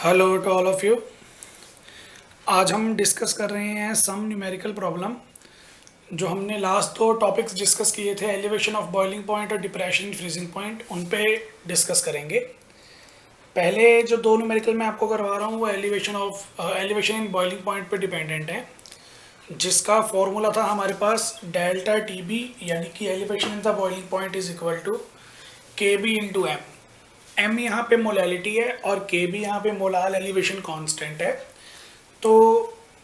Hello to all of you. आज हम discuss कर रहे हैं सम न्यूमेरिकल प्रॉब्लम। जो हमने लास्ट दो टॉपिक्स डिस्कस किए थे, एलिवेशन ऑफ बॉइलिंग पॉइंट और डिप्रेशन इन फ्रीजिंग पॉइंट, उन पे डिस्कस करेंगे। पहले जो दो न्यूमेरिकल मैं आपको करवा रहा हूँ वो एलिवेशन इन बॉइलिंग पॉइंट पे डिपेंडेंट है, जिसका फॉर्मूला था हमारे पास डेल्टा टी बी, यानी कि elevation in the boiling point is equal to K B into M. M यहाँ पे मोलैलिटी है और के बी यहाँ पे मोलाल एलिवेशन कांस्टेंट है। तो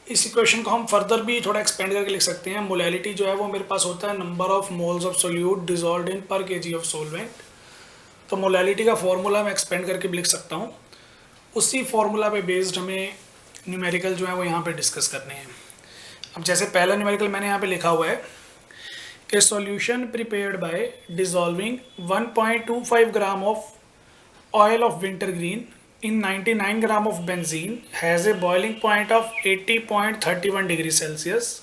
इस इक्वेशन को हम फर्दर भी थोड़ा एक्सपेंड करके लिख सकते हैं। मोलैलिटी जो है वो मेरे पास होता है number of moles of solute dissolved in per kg of solvent. तो मोलैलिटी का फॉर्मूला मैं एक्सपेंड करके भी लिख सकता हूँ। उसी फॉर्मूला पे बेस्ड हमें न्यूमेरिकल जो है वो यहाँ पे डिस्कस करने हैं। अब जैसे पहला न्यूमेरिकल मैंने यहाँ पे लिखा हुआ है कि solution prepared by dissolving 1.25 gram of oil of wintergreen in 99 gram of benzene has a boiling point of 80.31 degree Celsius.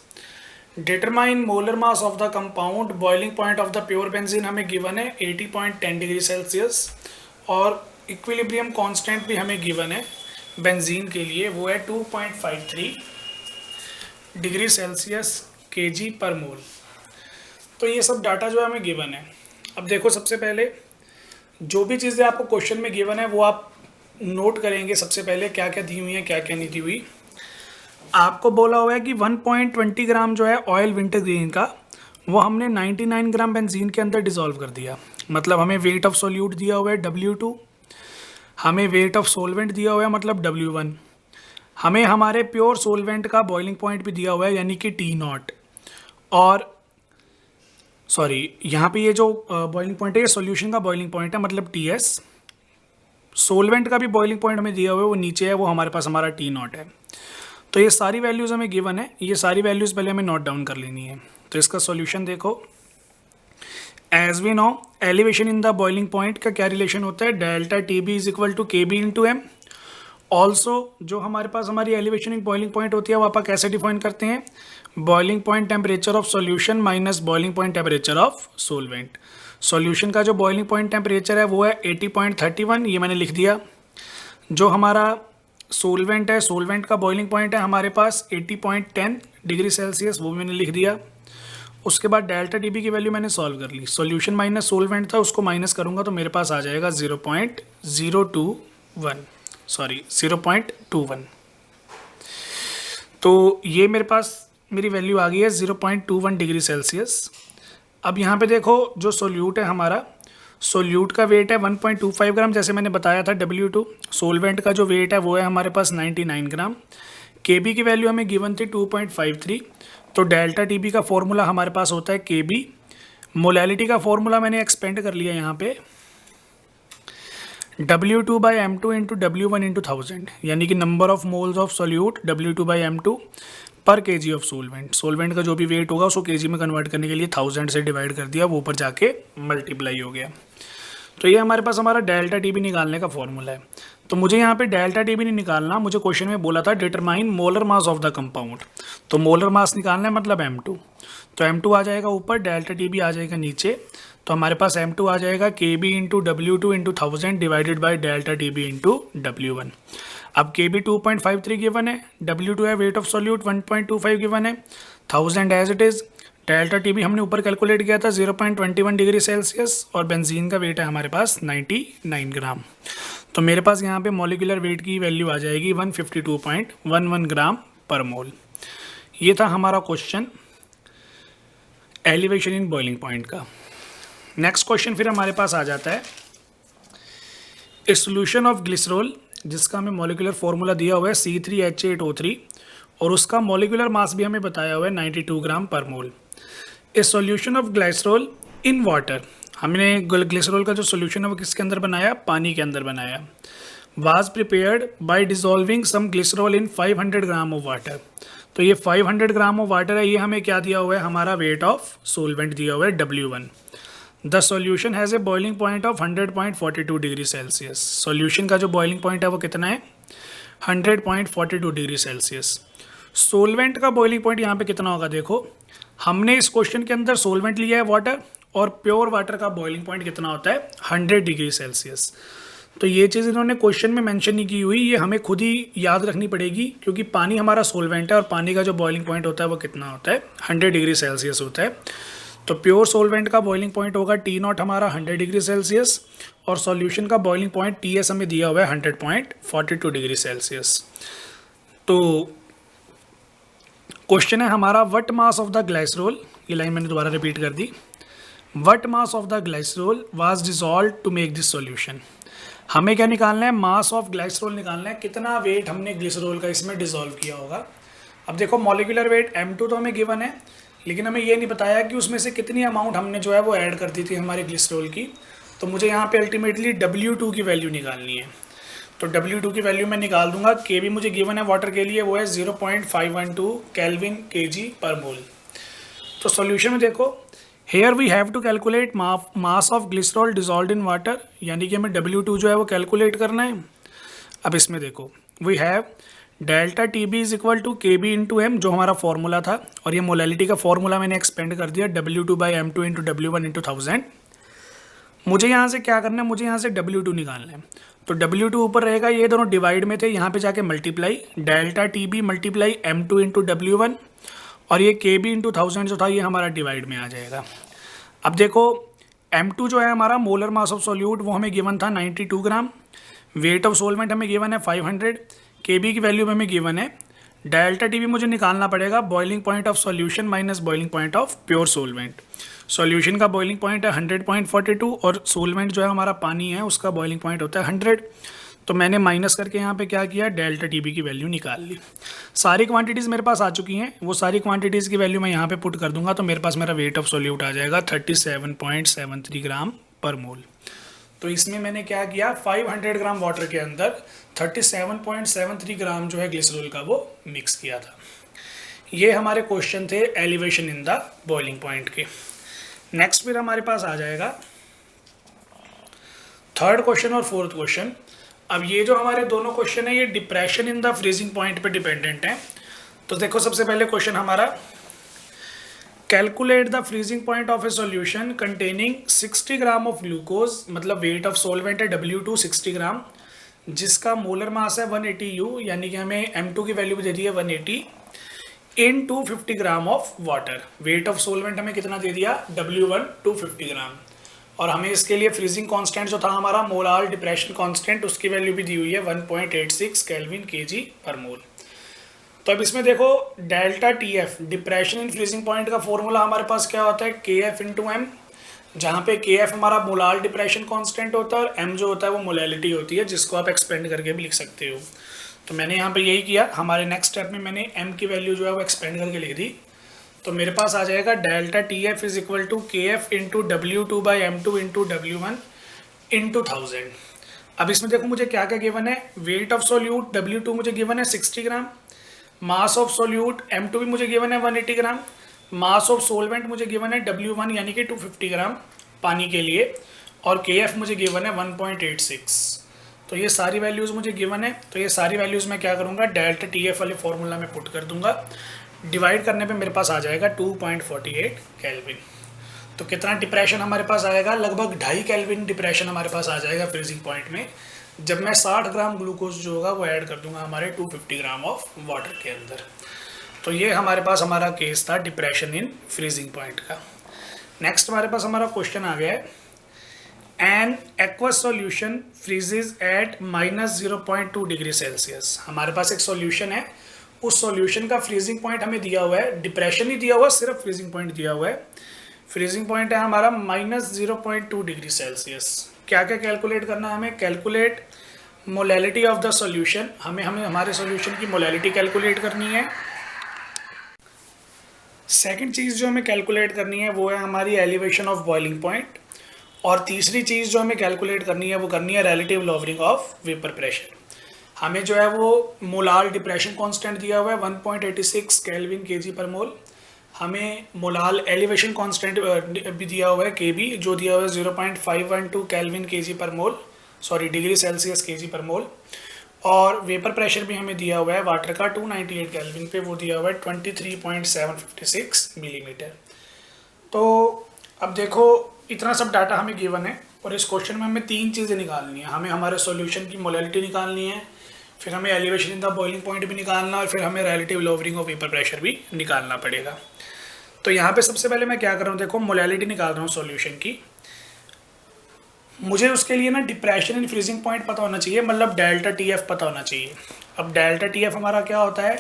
Determine molar mass of the compound. Boiling point of the pure benzene हमें given है 80.10 degree Celsius और equilibrium constant भी हमें given है benzene के लिए, वो है 2.53 डिग्री सेल्सियस केजी पर मोल। तो ये सब डाटा जो है हमें गिवन है। अब देखो, सबसे पहले जो भी चीज़ें आपको क्वेश्चन में गिवन है वो आप नोट करेंगे। सबसे पहले क्या क्या दी हुई है, क्या क्या नहीं दी हुई। आपको बोला हुआ है कि 1.20 ग्राम जो है ऑयल विंटरग्रीन का, वो हमने 99 ग्राम बेंजीन के अंदर डिसॉल्व कर दिया। मतलब हमें वेट ऑफ सोल्यूट दिया हुआ है W2, हमें वेट ऑफ सोलवेंट दिया हुआ है मतलब W1, हमें हमारे प्योर सोलवेंट का बॉइलिंग पॉइंट भी दिया हुआ है यानी कि T0, और सॉरी यहाँ पे ये जो बॉइलिंग पॉइंट है ये सॉल्यूशन का बॉइलिंग पॉइंट है मतलब TS। सोलवेंट का भी बॉइलिंग पॉइंट हमें दिया हुआ है, वो नीचे है, वो हमारे पास हमारा T0 है। तो ये सारी वैल्यूज़ हमें गिवन है, ये सारी वैल्यूज़ पहले हमें नोट डाउन कर लेनी है। तो इसका सॉल्यूशन देखो, as we know elevation in the boiling point का क्या रिलेशन होता है, delta T B is equal to K B into M. Also जो हमारे पास हमारी एलिवेशन इन बॉइलिंग पॉइंट होती है वो आप कैसे डिफाइन करते हैं, boiling point temperature of solution minus boiling point temperature of solvent. Solution का जो बॉइलिंग पॉइंट टेम्परेचर है वो है 80.31, ये मैंने लिख दिया। जो हमारा सोलवेंट है, सोलवेंट का बॉइलिंग पॉइंट है हमारे पास 80.10 डिग्री सेल्सियस, वो भी मैंने लिख दिया। उसके बाद डेल्टा टी बी की वैल्यू मैंने सॉल्व कर ली। सॉल्यूशन माइनस सोलवेंट था, उसको माइनस करूँगा तो मेरे पास आ जाएगा 0.21। तो ये मेरे पास मेरी वैल्यू आ गई है 0.21 डिग्री सेल्सियस। अब यहाँ पे देखो, जो सोल्यूट है हमारा, सोल्यूट का वेट है 1.25 ग्राम, जैसे मैंने बताया था W2। सोलवेंट का जो वेट है वो है हमारे पास 99 ग्राम। KB की वैल्यू हमें गिवन थी 2.53। तो डेल्टा TB का फॉर्मूला हमारे पास होता है KB। मोलैलिटी का फॉर्मूला मैंने एक्सपेंड कर लिया यहाँ पे, W2 by M2 into W1 into 1000, यानी कि number of moles of solute W2 by M2 पर केजी ऑफ सोलवेंट। सोलवेंट का जो भी वेट होगा उसको केजी में कन्वर्ट करने के लिए 1000 से डिवाइड कर दिया, वो ऊपर जाके मल्टीप्लाई हो गया। तो ये हमारे पास हमारा डेल्टा टी बी निकालने का फॉर्मूला है। तो मुझे यहाँ पे डेल्टा टी बी नहीं निकालना, मुझे क्वेश्चन में बोला था determine molar mass of the compound. तो मोलर मास निकालना है मतलब M2। तो M2 आ जाएगा ऊपर, डेल्टा टी बी आ जाएगा नीचे। तो हमारे पास M2 आ जाएगा KB into W2 into 1000 divided by delta T B into W1। अब KB 2.53 गिवन है, W2 है वेट ऑफ सॉल्यूट 1.25 गिवन है, 1000 as it is. Delta T B हमने ऊपर कैलकुलेट किया था 0.21 डिग्री सेल्सियस, और बेंजीन का वेट है हमारे पास 99 ग्राम। तो मेरे पास यहाँ पे मॉलिक्यूलर वेट की वैल्यू आ जाएगी 152.11 ग्राम पर मोल। ये था हमारा question elevation in boiling point का। नेक्स्ट क्वेश्चन फिर हमारे पास आ जाता है ए सोल्यूशन ऑफ ग्लिसरॉल, जिसका हमें मॉलिक्यूलर फार्मूला दिया हुआ है C3H8O3, और उसका मॉलिक्यूलर मास भी हमें बताया हुआ है 92 gram per mole. A solution of glycerol in water, हमने ग्लिसरॉल का जो सॉल्यूशन है वो किसके अंदर बनाया, पानी के अंदर बनाया। Was prepared by dissolving some glycerol in 500 gram of water. तो ये 500 ग्राम ऑफ वाटर है, ये हमें क्या दिया हुआ है, हमारा वेट ऑफ सोलवेंट दिया हुआ है W1। The solution has a boiling point of 100.42 degree Celsius. Solution का जो बॉइलिंग पॉइंट है वो कितना है, 100.42 डिग्री सेल्सियस। सोलवेंट का बॉइलिंग पॉइंट यहाँ पे कितना होगा, देखो हमने इस क्वेश्चन के अंदर सोलवेंट लिया है वाटर, और प्योर वाटर का बॉइलिंग पॉइंट कितना होता है 100 डिग्री सेल्सियस। तो ये चीज़ इन्होंने क्वेश्चन में मेंशन नहीं की हुई, ये हमें खुद ही याद रखनी पड़ेगी, क्योंकि पानी हमारा सोलवेंट है और पानी का जो बॉइलिंग पॉइंट होता है वो कितना होता है, 100 डिग्री सेल्सियस होता है। तो प्योर सोलवेंट का बॉइलिंग पॉइंट होगा T0 हमारा 100 डिग्री सेल्सियस, और सॉल्यूशन का बॉइलिंग पॉइंट TS हमें दिया हुआ है 100.42 डिग्री सेल्सियस। तो क्वेश्चन है हमारा, what mass of the glycerol, ये लाइन मैंने दोबारा रिपीट कर दी, what mass of the glycerol was dissolve to make this solution. हमें क्या निकालना है, मास ऑफ ग्लाइसरोल निकालना है, कितना वेट हमने ग्लिसरॉल का इसमें डिसॉल्व किया होगा। अब देखो मॉलिक्यूलर वेट M2 तो हमें गिवन है, लेकिन हमें ये नहीं बताया कि उसमें से कितनी अमाउंट हमने जो है वो ऐड कर दी थी हमारे ग्लिसरॉल की। तो मुझे यहाँ पे अल्टीमेटली W2 की वैल्यू निकालनी है। तो W2 की वैल्यू मैं निकाल दूंगा, के भी मुझे गिवन है वाटर के लिए, वो है 0.512 केल्विन kg पर मोल। तो सॉल्यूशन में देखो, here we have to calculate mass of glycerol dissolve in water, यानी कि हमें W2 जो है वो कैलकुलेट करना है। अब इसमें देखो, we have delta TB is equal to KB into M, जो हमारा फॉर्मूला था, और ये मोलैलिटी का फॉर्मूला मैंने एक्सपेंड कर दिया W2/M2 इंटू W1 इंटू 1000। मुझे यहाँ से क्या करना है, मुझे यहाँ से W2 निकालना है। तो W2 ऊपर रहेगा, ये दोनों डिवाइड में थे, यहाँ पे जाके multiply, delta TB multiply M2 into W1, और ये KB इंटू 1000 जो था ये हमारा डिवाइड में आ जाएगा। अब देखो M2 जो है हमारा मोलर मास ऑफ सॉल्यूट, वो हमें गिवन था 92 ग्राम, वेट ऑफ सोलवेंट हमें गिवन है 500, KB की वैल्यू हमें गिवन है, डेल्टा TB मुझे निकालना पड़ेगा, boiling point of solution minus boiling point of pure solvent. Solution का बॉइलिंग पॉइंट है 100.42, और सोलवेंट जो है हमारा पानी है उसका बॉइलिंग पॉइंट होता है 100। तो मैंने माइनस करके यहाँ पे क्या किया, डेल्टा TB की वैल्यू निकाल ली। सारी क्वांटिटीज़ मेरे पास आ चुकी हैं, वो सारी क्वांटिटीज़ की वैल्यू मैं यहाँ पे पुट कर दूंगा, तो मेरे पास मेरा वेट ऑफ सॉल्यूट आ जाएगा 37.73 ग्राम पर मोल। तो इसमें मैंने क्या किया, 500 ग्राम वाटर के अंदर 37.73 ग्राम जो है ग्लिसरॉल का वो मिक्स किया था। ये हमारे क्वेश्चन थे elevation in the boiling point के। नेक्स्ट फिर हमारे पास आ जाएगा थर्ड क्वेश्चन और फोर्थ क्वेश्चन। अब ये जो हमारे दोनों क्वेश्चन है ये depression in the freezing point पे डिपेंडेंट है। तो देखो सबसे पहले क्वेश्चन हमारा, calculate the freezing point of A solution containing 60 gram of glucose, मतलब वेट ऑफ सोलवेंट है W2 60 ग्राम, जिसका मोलर मास है 180 U, यानी कि हमें M2 की वैल्यू दे दी है 180, इन 250 ग्राम of water. Weight of solvent हमें कितना दे दिया, W1 250 ग्राम, और हमें इसके लिए फ्रीजिंग कांस्टेंट जो था हमारा मोलार डिप्रेशन कांस्टेंट, उसकी वैल्यू भी दी हुई है 1.86 केल्विन kg पर मोल। तो अब इसमें देखो delta TF depression in freezing point का फॉर्मूला हमारे पास क्या होता है, KF इंटू M, जहाँ पे KF हमारा मोलार डिप्रेशन कांस्टेंट होता है और M जो होता है वो मोलैलिटी होती है, जिसको आप एक्सपेंड करके भी लिख सकते हो। तो मैंने यहाँ पे यही किया, हमारे नेक्स्ट स्टेप में मैंने M की वैल्यू जो है वो एक्सपेंड करके लिख दी। तो मेरे पास आ जाएगा delta TF is equal to KF into W2/M2 into W1 into 1000। अब इसमें देखो मुझे क्या क्या गिवन है, वेट ऑफ सोल्यूट W2 मुझे गिवन है 60 ग्राम, मास ऑफ सोल्यूट M2 भी मुझे गिवन है 180 ग्राम, मास ऑफ सोलवेंट मुझे गिवन है W1 यानी कि 250 ग्राम पानी के लिए, और KF मुझे गिवन है 1.86। तो ये सारी वैल्यूज़ मुझे गिवन है। तो ये सारी वैल्यूज़ मैं क्या करूँगा, डेल्टा TF वाले फॉर्मूला में पुट कर दूंगा, डिवाइड करने पे मेरे पास आ जाएगा 2.48 केल्विन। तो कितना डिप्रेशन हमारे पास आएगा, लगभग 2.5 केल्विन डिप्रेशन हमारे पास आ जाएगा फ्रीजिंग पॉइंट में, जब मैं 60 ग्राम ग्लूकोज जो होगा वो ऐड कर दूंगा हमारे 250 ग्राम ऑफ वाटर के अंदर। तो ये हमारे पास हमारा केस था डिप्रेशन इन फ्रीजिंग पॉइंट का। नेक्स्ट हमारे पास हमारा क्वेश्चन आ गया है, an aqueous solution freezes at -0.2 degree Celsius. हमारे पास एक सॉल्यूशन है, उस सॉल्यूशन का फ्रीजिंग पॉइंट हमें दिया हुआ है, डिप्रेशन नहीं दिया हुआ, सिर्फ फ्रीजिंग पॉइंट दिया हुआ है। फ्रीजिंग पॉइंट है हमारा -0.2 डिग्री सेल्सियस। क्या क्या कैलकुलेट करना है हमें, calculate molality of the solution, हमें हमारे सॉल्यूशन की मोलैलिटी कैलकुलेट करनी है। सेकंड चीज़ जो हमें कैलकुलेट करनी है वो है हमारी एलिवेशन ऑफ बॉइलिंग पॉइंट, और तीसरी चीज़ जो हमें कैलकुलेट करनी है वो करनी है relative lowering of vapour pressure. हमें जो है वो मोलार डिप्रेशन कांस्टेंट दिया हुआ है 1.86 केल्विन kg पर मोल, हमें मोलार एलिवेशन कांस्टेंट भी दिया हुआ है KB, जो दिया हुआ है 0.512 केल्विन kg पर मोल, सॉरी डिग्री सेल्सियस kg पर मोल, और वेपर प्रेशर भी हमें दिया हुआ है वाटर का 298 केल्विन पे, वो दिया हुआ है 23.756 मिलीमीटर। तो अब देखो इतना सब डाटा हमें गिवन है, और इस क्वेश्चन में हमें 3 चीज़ें निकालनी है। हमें हमारे सॉल्यूशन की मोलैलिटी निकालनी है, फिर हमें elevation in the boiling point भी निकालना, और फिर हमें relative lowering of vapour pressure भी निकालना पड़ेगा। तो यहाँ पे सबसे पहले मैं क्या कर रहा हूँ, देखो मोलैलिटी निकाल रहा हूँ सॉल्यूशन की। मुझे उसके लिए ना डिप्रेशन इन फ्रीजिंग पॉइंट पता होना चाहिए, मतलब डेल्टा TF पता होना चाहिए। अब डेल्टा TF हमारा क्या होता है,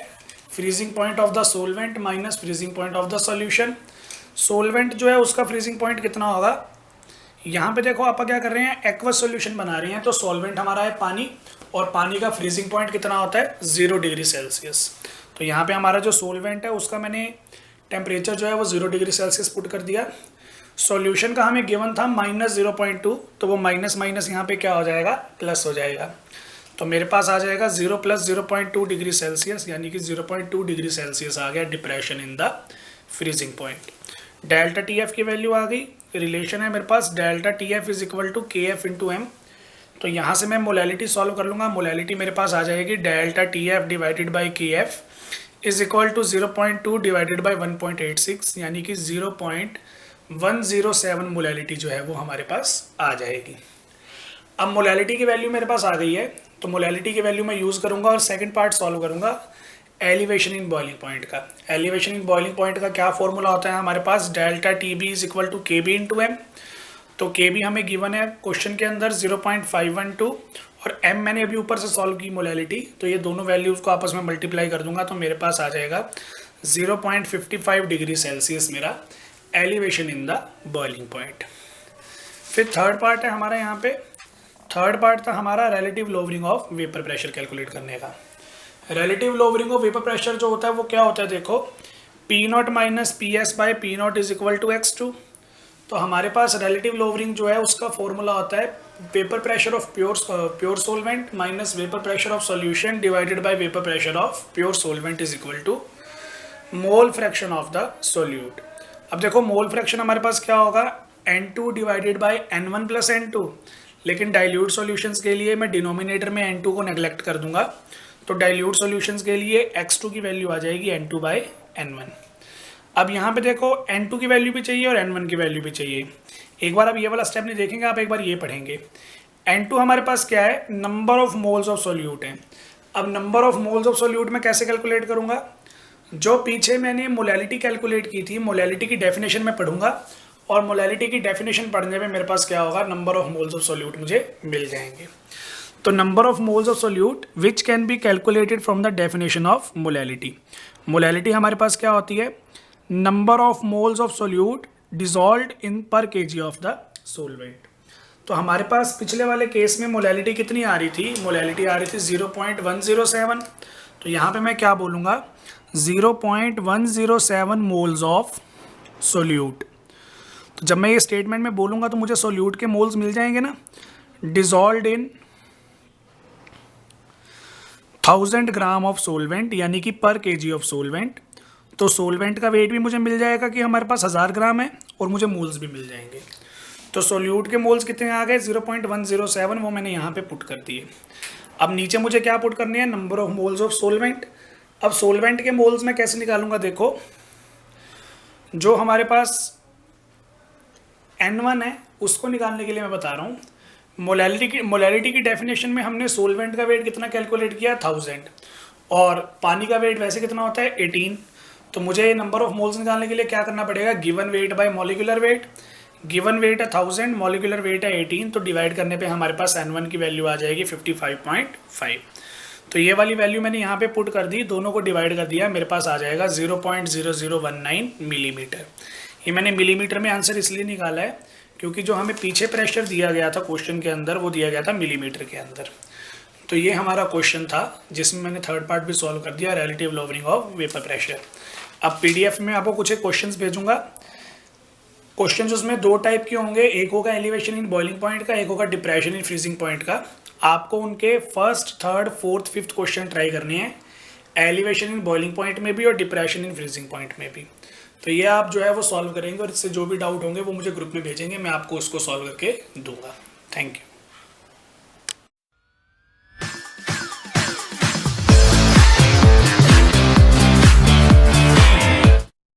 freezing point of the solvent minus freezing point of the solution. Solvent जो है उसका फ्रीजिंग पॉइंट कितना होगा, यहाँ पे देखो आप क्या कर रहे हैं, एक्वस सॉल्यूशन बना रहे हैं, तो सॉल्वेंट हमारा है पानी, और पानी का फ्रीजिंग पॉइंट कितना होता है 0 डिग्री सेल्सियस। तो यहाँ पे हमारा जो सोलवेंट है उसका मैंने टेम्परेचर जो है वो 0 डिग्री सेल्सियस पुट कर दिया। सॉल्यूशन का हमें गिवन था -0.2, तो वो माइनस माइनस यहाँ पे क्या हो जाएगा, प्लस हो जाएगा। तो मेरे पास आ जाएगा 0 + 0.2 डिग्री सेल्सियस, यानी कि 0.2 डिग्री सेल्सियस आ गया depression in the freezing point. Delta TF की वैल्यू आ गई, रिलेशन है मेरे पास डेल्टा TF = KF × M। तो यहाँ से मैं मोलैलिटी सॉल्व कर लूँगा। मोलैलिटी मेरे पास आ जाएगी डेल्टा TF / KF = 0.2 / 1.86, यानी कि 0.107 मोलैलिटी जो है वो हमारे पास आ जाएगी। अब मोलैलिटी की वैल्यू मेरे पास आ गई है, तो मोलैलिटी की वैल्यू मैं यूज़ करूँगा और सेकंड पार्ट सॉल्व करूँगा एलिवेशन इन बॉइलिंग पॉइंट का। एलिवेशन इन बॉइलिंग पॉइंट का क्या फॉर्मूला होता है हमारे पास, डेल्टा TB = KB × M। तो KB हमें गिवन है क्वेश्चन के अंदर 0.512, और M मैंने अभी ऊपर से सॉल्व की मोलैलिटी, तो ये दोनों वैल्यूज़ को आपस में मल्टीप्लाई कर दूंगा, तो मेरे पास आ जाएगा 0.55 डिग्री सेल्सियस मेरा elevation in the boiling point. फिर थर्ड पार्ट है हमारा, यहाँ पे थर्ड पार्ट था हमारा relative lowering of vapour pressure calculate करने का। Relative lowering of vapour pressure जो होता है वो क्या होता है, देखो P0 - PS/P0 = x2। तो हमारे पास रिलेटिव लोवरिंग जो है उसका फॉर्मूला होता है vapour pressure of pure solvent minus vapour pressure of solution divided by vapour pressure of pure solvent = mole fraction of the solute. अब देखो मोल फ्रैक्शन हमारे पास क्या होगा, N2 / N1 + N2, लेकिन डाइल्यूट सॉल्यूशंस के लिए मैं डिनोमिनेटर में N2 को नेग्लेक्ट कर दूंगा, तो डाइल्यूट सॉल्यूशंस के लिए x2 की वैल्यू आ जाएगी N2 / N1। अब यहाँ पे देखो N2 की वैल्यू भी चाहिए और N1 की वैल्यू भी चाहिए। एक बार आप ये वाला स्टेप नहीं देखेंगे, आप एक बार ये पढ़ेंगे। N2 हमारे पास क्या है, number of moles of solute है। अब number of moles of solute में कैसे कैलकुलेट करूँगा, जो पीछे मैंने मोलैलिटी कैलकुलेट की थी, मोलैलिटी की डेफिनेशन में पढ़ूंगा, और मोलैलिटी की डेफिनेशन पढ़ने में मेरे पास क्या होगा, number of moles of solute मुझे मिल जाएंगे। तो number of moles of solute which can be calculated from the definition of molality. Molality हमारे पास क्या होती है, number of moles of solute dissolved in per kg of the solvent. तो हमारे पास पिछले वाले केस में मोलैलिटी कितनी आ रही थी, मोलैलिटी आ रही थी 0.107। तो यहाँ पे मैं क्या बोलूँगा, 0.107 मोल्स ऑफ सोल्यूट। तो जब मैं ये स्टेटमेंट में बोलूँगा तो मुझे सोल्यूट के मोल्स मिल जाएंगे ना, dissolved in 1000 gram of solvent, यानी कि पर kg ऑफ सोलवेंट। तो सोलवेंट का वेट भी मुझे मिल जाएगा कि हमारे पास 1000 ग्राम है, और मुझे मोल्स भी मिल जाएंगे। तो सोल्यूट के मोल्स कितने आ गए, 0.107, वो मैंने यहाँ पे पुट कर दिए। अब नीचे मुझे क्या पुट करनी है, number of moles of solvent. अब सोलवेंट के मोल्स मैं कैसे निकालूंगा, देखो जो हमारे पास N1 है उसको निकालने के लिए मैं बता रहा हूँ, मोलैलिटी की डेफिनेशन में हमने सोलवेंट का वेट कितना कैलकुलेट किया, 1000, और पानी का वेट वैसे कितना होता है 18। तो मुझे नंबर ऑफ मोल्स निकालने के लिए क्या करना पड़ेगा, given weight by molecular weight. Given weight है 1000, मॉलिक्यूलर वेट है 18, तो डिवाइड करने पे हमारे पास N1 की वैल्यू आ जाएगी 55.5। तो ये वाली वैल्यू मैंने यहाँ पे पुट कर दी, दोनों को डिवाइड कर दिया, मेरे पास आ जाएगा 0.0019 मिलीमीटर। ये मैंने मिलीमीटर में आंसर इसलिए निकाला है क्योंकि जो हमें पीछे प्रेशर दिया गया था क्वेश्चन के अंदर, वो दिया गया था मिलीमीटर के अंदर। तो ये हमारा क्वेश्चन था जिसमें मैंने थर्ड पार्ट भी सॉल्व कर दिया, relative lowering of vapour pressure. अब PDF में आपको कुछ क्वेश्चंस भेजूंगा। क्वेश्चंस उसमें 2 टाइप के होंगे, एक होगा एलिवेशन इन बॉइलिंग पॉइंट का, एक होगा डिप्रेशन इन फ्रीजिंग पॉइंट का। आपको उनके first, third, fourth, fifth question try करने हैं, एलिवेशन इन बॉइलिंग पॉइंट में भी और डिप्रेशन इन फ्रीजिंग पॉइंट में भी। तो ये आप जो है वो सॉल्व करेंगे, और इससे जो भी डाउट होंगे वो मुझे ग्रुप में भेजेंगे, मैं आपको उसको सॉल्व करके दूंगा। Thank you.